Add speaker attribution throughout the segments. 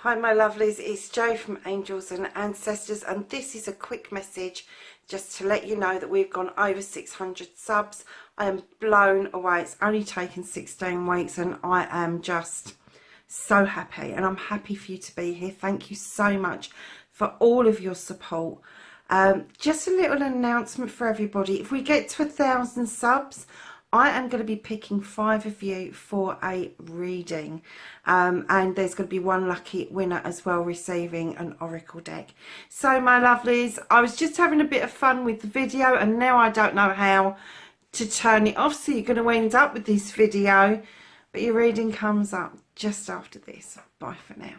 Speaker 1: Hi my lovelies, it's Jo from Angels and Ancestors, and this is a quick message just to let you know that we've gone over 600 subs. I am blown away. It's only taken 16 weeks and I am just so happy, and I'm happy for you to be here. Thank you so much for all of your support. Just a little announcement for everybody. If we get to 1,000 subs, I am going to be picking 5 of you for a reading, and there's going to be one lucky winner as well receiving an oracle deck. So my lovelies, I was just having a bit of fun with the video and now I don't know how to turn it off, so you're going to end up with this video, but your reading comes up just after this. Bye for now.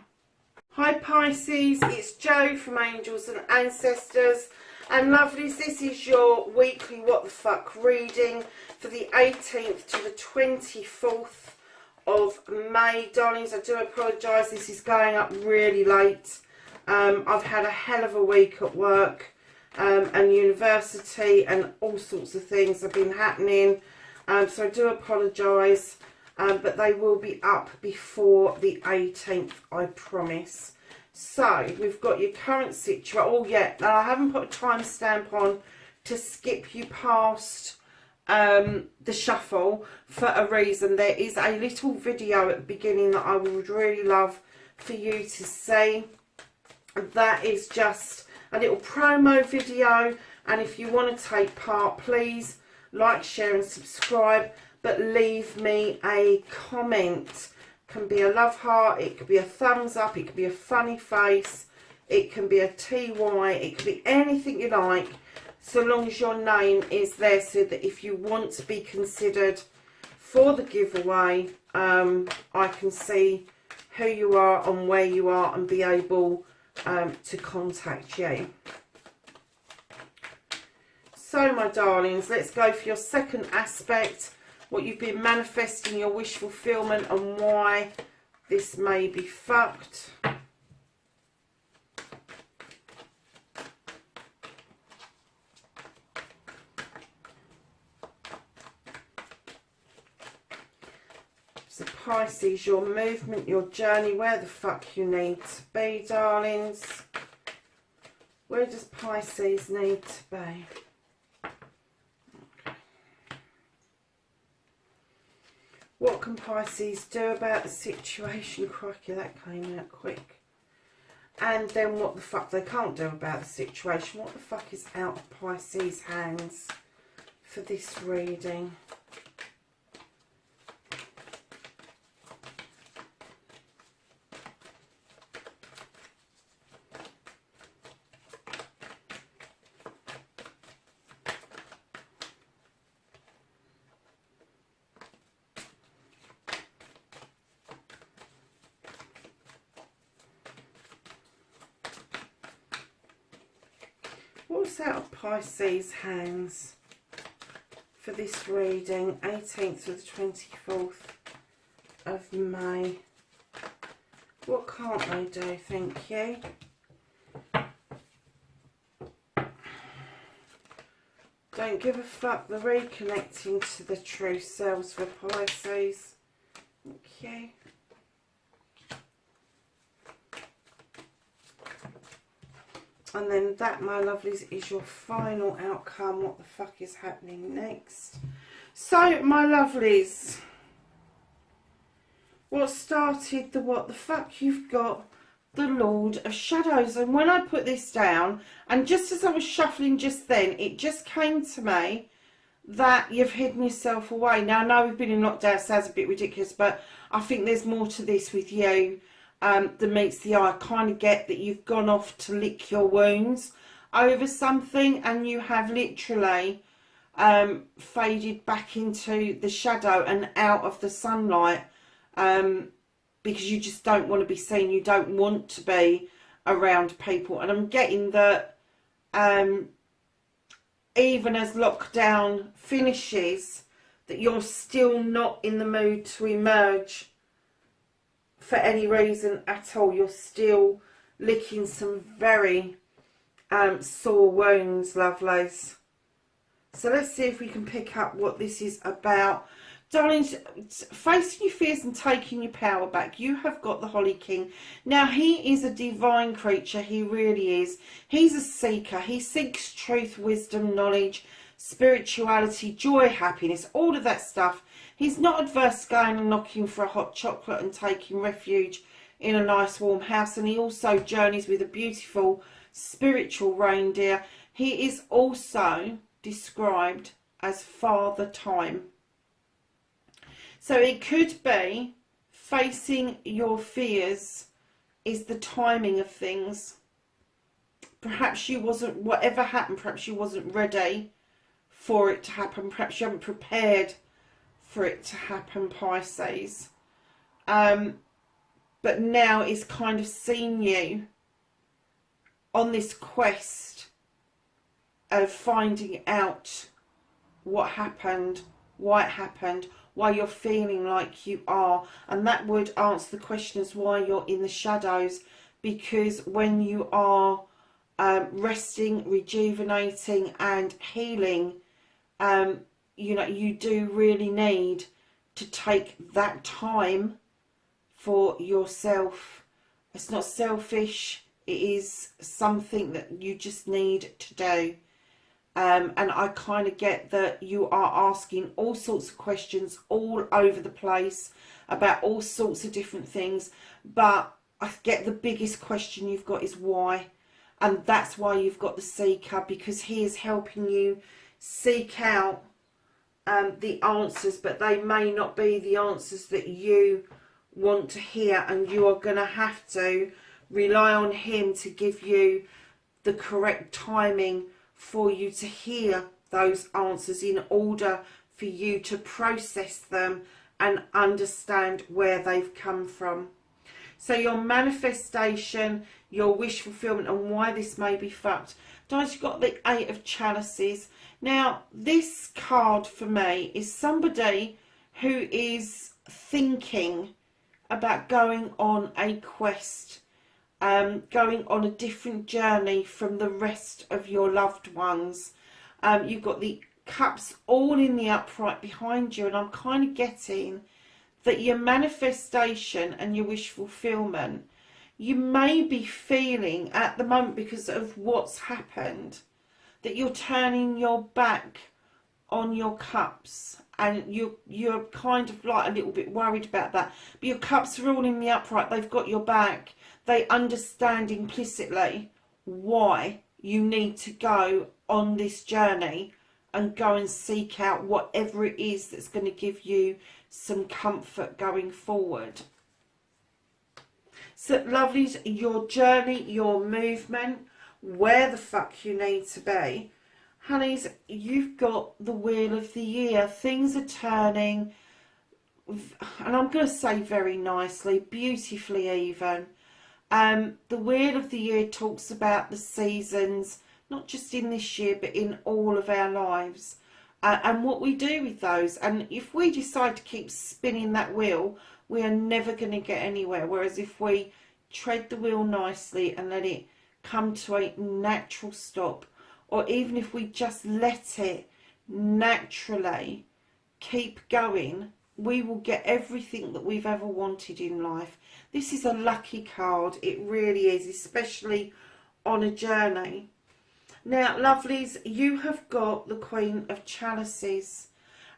Speaker 1: Hi Pisces, it's Jo from Angels and Ancestors, and lovelies, this is your weekly what the fuck reading for the 18th to the 24th of May. Darlings, I do apologise, this is going up really late. I've had a hell of a week at work and university, and all sorts of things have been happening, so I do apologise. But they will be up before the 18th, I promise. So, we've got your current situation. Oh, yeah, now I haven't put a timestamp on to skip you past the shuffle for a reason. There is a little video at the beginning that I would really love for you to see. That is just a little promo video, and if you want to take part, please like, share and subscribe. But leave me a comment. It can be a love heart, it could be a thumbs up, it could be a funny face, it can be a TY, it could be anything you like, so long as your name is there, so that if you want to be considered for the giveaway, I can see who you are and where you are and be able to contact you. So my darlings, let's go for your second aspect. What you've been manifesting, your wish fulfillment, and why this may be fucked. So Pisces, your movement, your journey, where the fuck you need to be, darlings. Where does Pisces need to be? What can Pisces do about the situation? Crikey, that came out quick. And then what the fuck they can't do about the situation. What the fuck is out of Pisces' hands for this reading? What's out of Pisces' hands for this reading, 18th to the 24th of May? What can't they do, thank you? Don't give a fuck, the reconnecting to the true selves for Pisces. Thank you. And then that, my lovelies, is your final outcome. What the fuck is happening next? So, my lovelies, what started the what the fuck, you've got the Lord of Shadows. And when I put this down, and just as I was shuffling just then, it just came to me that you've hidden yourself away. Now, I know we've been in lockdown, sounds a bit ridiculous, but I think there's more to this with you that meets the eye. I kind of get that you've gone off to lick your wounds over something, and you have literally faded back into the shadow and out of the sunlight, because you just don't want to be seen. You don't want to be around people. And I'm getting that even as lockdown finishes, that you're still not in the mood to emerge for any reason at all. You're still licking some very sore wounds, lovelies. So let's see if we can pick up what this is about. Darling, facing your fears and taking your power back. You have got the Holly King. Now, he is a divine creature. He really is. He's a seeker. He seeks truth, wisdom, knowledge, spirituality, joy, happiness, all of that stuff. He's not adverse to going and knocking for a hot chocolate and taking refuge in a nice warm house. And he also journeys with a beautiful spiritual reindeer. He is also described as Father Time. So it could be facing your fears is the timing of things. Perhaps you wasn't, whatever happened, perhaps you wasn't ready for it to happen. Perhaps you haven't prepared for it to happen, Pisces. But now it's kind of seen you on this quest of finding out what happened, why it happened, why you're feeling like you are. And that would answer the question as why you're in the shadows, because when you are resting, rejuvenating and healing, you know, you do really need to take that time for yourself. It's not selfish, it is something that you just need to do. And I kind of get that you are asking all sorts of questions all over the place about all sorts of different things, but I get the biggest question you've got is why. And that's why you've got the seeker, because he is helping you seek out the answers, but they may not be the answers that you want to hear, and you are going to have to rely on him to give you the correct timing for you to hear those answers in order for you to process them and understand where they've come from. So your manifestation, your wish fulfillment, and why this may be fucked. Guys, you've got the Eight of Chalices. Now, this card for me is somebody who is thinking about going on a quest, going on a different journey from the rest of your loved ones. You've got the cups all in the upright behind you, and I'm kind of getting that your manifestation and your wish fulfillment, you may be feeling at the moment, because of what's happened, that you're turning your back on your cups, and you're kind of like a little bit worried about that. But your cups are all in the upright, they've got your back. They understand implicitly why you need to go on this journey and go and seek out whatever it is that's going to give you some comfort going forward. So, lovelies, your journey, your movement, where the fuck you need to be. Honeys, you've got the Wheel of the Year. Things are turning, and I'm going to say very nicely, beautifully even. The Wheel of the Year talks about the seasons, not just in this year, but in all of our lives. And what we do with those. And if we decide to keep spinning that wheel, we are never going to get anywhere. Whereas if we tread the wheel nicely and let it come to a natural stop, or even if we just let it naturally keep going, we will get everything that we've ever wanted in life. This is a lucky card. It really is, especially on a journey. Now, lovelies, you have got the Queen of Chalices.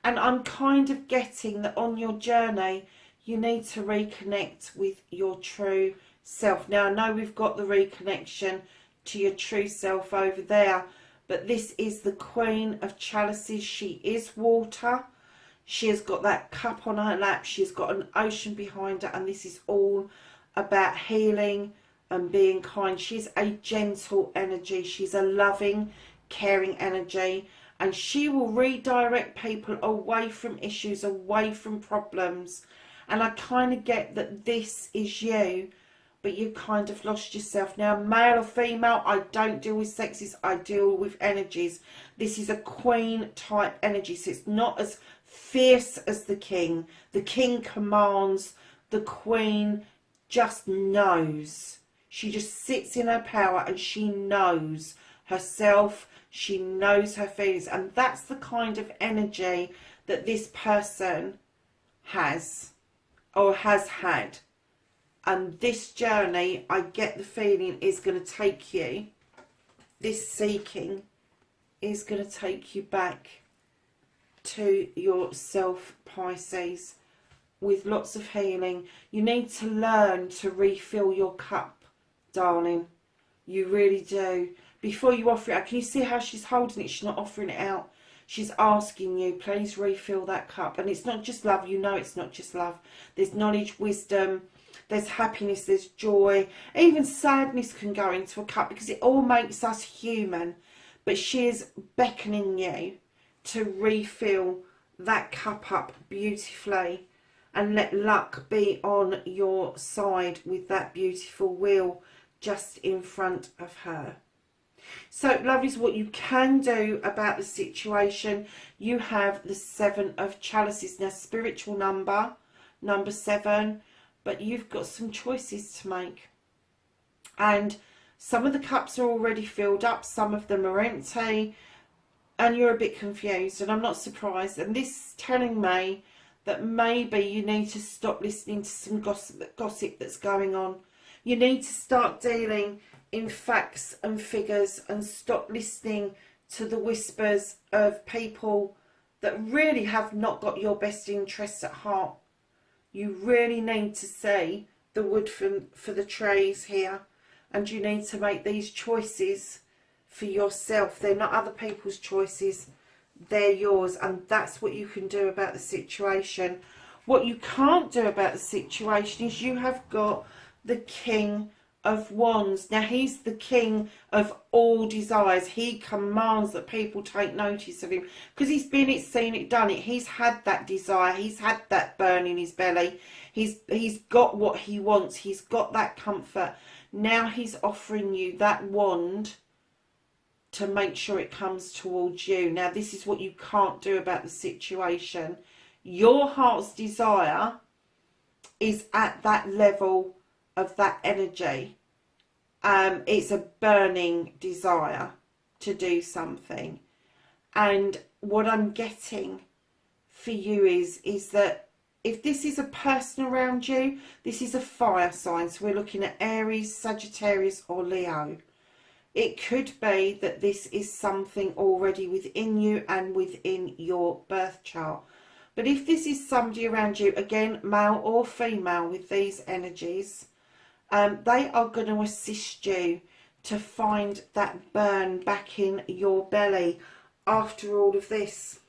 Speaker 1: And I'm kind of getting that on your journey, you need to reconnect with your true self. Now, I know we've got the reconnection to your true self over there, but this is the Queen of Chalices. She is water. She has got that cup on her lap. She's got an ocean behind her, and this is all about healing and being kind. She's a gentle energy. She's a loving, caring energy, and she will redirect people away from issues, away from problems. And I kind of get that this is you, but you've kind of lost yourself. Now, male or female, I don't deal with sexes, I deal with energies. This is a queen type energy, so it's not as fierce as the king. The king commands, the queen just knows. She just sits in her power and she knows herself, she knows her feelings, and that's the kind of energy that this person has or has had. And this journey, I get the feeling, is going to take you, this seeking is going to take you back to yourself, Pisces, with lots of healing. You need to learn to refill your cup, darling. You really do. Before you offer it out, can you see how she's holding it? She's not offering it out. She's asking you, please refill that cup. And it's not just love. You know it's not just love. There's knowledge, wisdom, there's happiness, there's joy. Even sadness can go into a cup because it all makes us human. But she is beckoning you to refill that cup up beautifully and let luck be on your side with that beautiful wheel just in front of her. So, lovelies, what you can do about the situation, you have the 7 of chalices. Now, spiritual number 7, but you've got some choices to make. And some of the cups are already filled up, some of them are empty, and you're a bit confused, and I'm not surprised. And this is telling me that maybe you need to stop listening to some gossip that's going on. You need to start dealing in facts and figures and stop listening to the whispers of people that really have not got your best interests at heart. You really need to see the wood for the trees here, and you need to make these choices for yourself. They're not other people's choices, they're yours, and that's what you can do about the situation. What you can't do about the situation is you have got the King of Wands. Now, he's the king of all desires. He commands that people take notice of him because he's been it, seen it, done it. He's had that desire. He's had that burn in his belly. He's got what he wants. He's got that comfort. Now he's offering you that wand to make sure it comes towards you. Now, this is what you can't do about the situation. Your heart's desire is at that level of that energy. It's a burning desire to do something. And what I'm getting for you is that if this is a person around you, this is a fire sign. So we're looking at Aries, Sagittarius or Leo. It could be that this is something already within you and within your birth chart. But if this is somebody around you, again, male or female with these energies, they are going to assist you to find that burn back in your belly after all of this.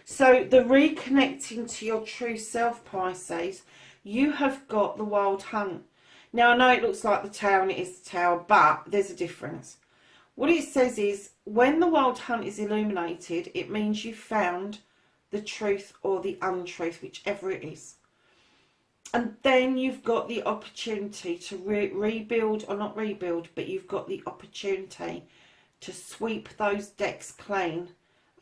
Speaker 1: So the reconnecting to your true self, Pisces, you have got the wild hunt. Now, I know it looks like the tower and it is the tower, but there's a difference. What it says is, when the wild hunt is illuminated, it means you found the truth or the untruth, whichever it is. And then you've got the opportunity to rebuild, or not rebuild, but you've got the opportunity to sweep those decks clean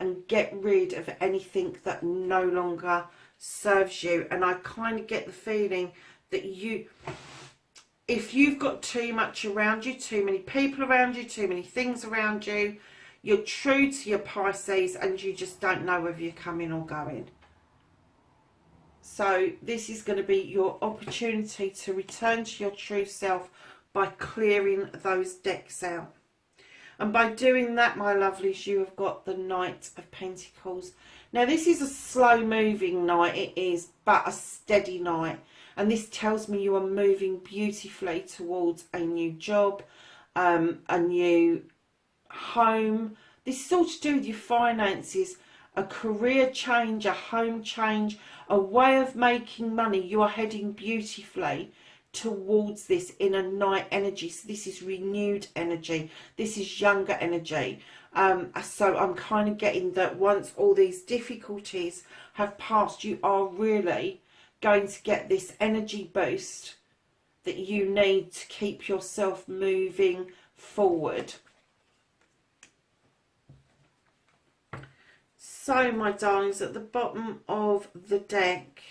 Speaker 1: and get rid of anything that no longer serves you. And I kind of get the feeling that if you've got too much around you, too many people around you, too many things around you, you're true to your Pisces and you just don't know whether you're coming or going. So this is going to be your opportunity to return to your true self by clearing those decks out. And by doing that, my lovelies, you have got the Knight of Pentacles. Now, this is a slow-moving knight, it is, but a steady knight. And this tells me you are moving beautifully towards a new job, a new home. This is all to do with your finances, a career change, a home change, a way of making money. You are heading beautifully towards this in a night energy. So this is renewed energy. This is younger energy. So I'm kind of getting that once all these difficulties have passed, you are really going to get this energy boost that you need to keep yourself moving forward. So, my darlings, at the bottom of the deck,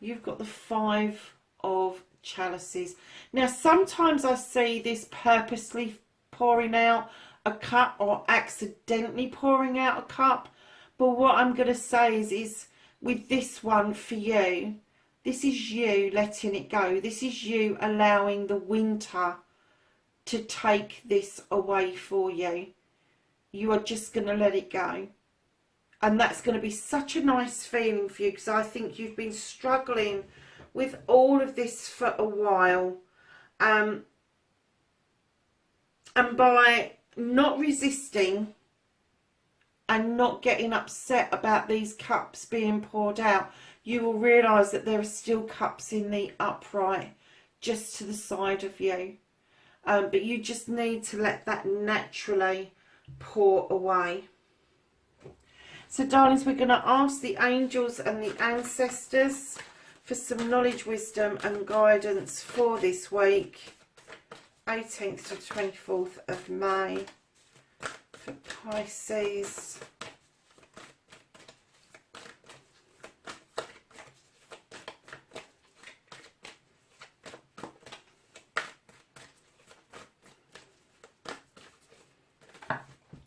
Speaker 1: you've got the 5 of chalices. Now, sometimes I see this purposely pouring out a cup or accidentally pouring out a cup. But what I'm going to say is with this one for you, this is you letting it go. This is you allowing the winter to take this away for you. You are just going to let it go. And that's going to be such a nice feeling for you, because I think you've been struggling with all of this for a while. And by not resisting and not getting upset about these cups being poured out, you will realise that there are still cups in the upright just to the side of you. But you just need to let that naturally pour away. So darlings, we're going to ask the angels and the ancestors for some knowledge, wisdom and guidance for this week, 18th to 24th of May, for Pisces.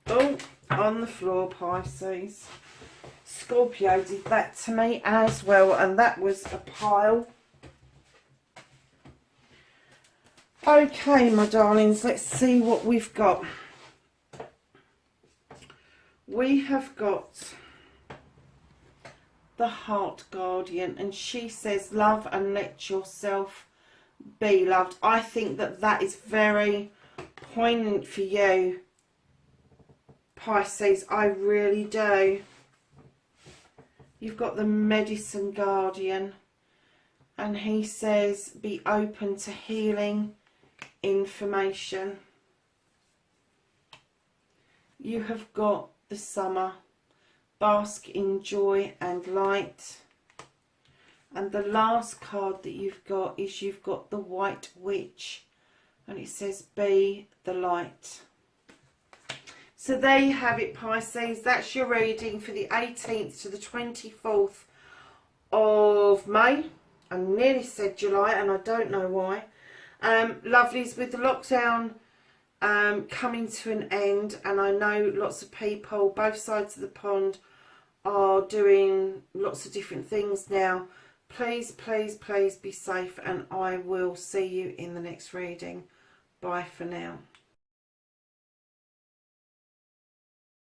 Speaker 1: Oh, on the floor, Pisces. Scorpio did that to me as well, and that was a pile. Okay, my darlings, let's see what we've got. We have got the Heart Guardian, and she says, love and let yourself be loved. I think that that is very poignant for you, Pisces. I really do. You've got the Medicine Guardian, and he says be open to healing information. You have got the Summer, bask in joy and light. And the last card that you've got is you've got the White Witch, and it says be the light. So there you have it, Pisces. That's your reading for the 18th to the 24th of May. I nearly said July, and I don't know why. Lovelies, with the lockdown coming to an end, and I know lots of people, both sides of the pond, are doing lots of different things now. Please, please, please be safe, and I will see you in the next reading. Bye for now.